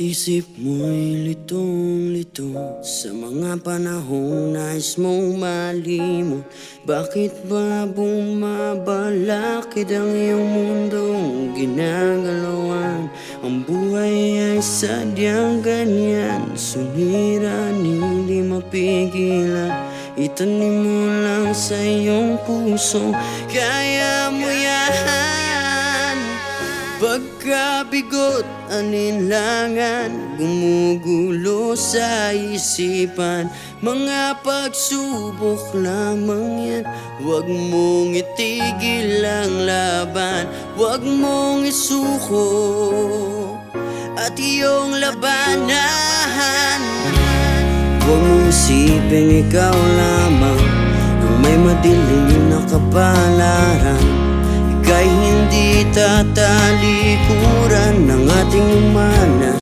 Isip mo'y litong-lito sa mga panahong nais mong malimot. Bakit ba bumabalakid ang iyong mundong ginagalawan? Ang buhay ay sadyang ganyan, suliranin hindi mapigilan. Itanim mo lang sa iyong puso, kaya mo yan. Pagkabigot, aninlangan, gumugulo sa isipan. Mga pagsubok lamang yan, huwag mong itigil ang laban. Huwag mong isuko at iyong labanan. Huwag mong isipin ikaw lamang ang may madilim na kapalaran. Ika'y hindi tatalikuran ng ating manas.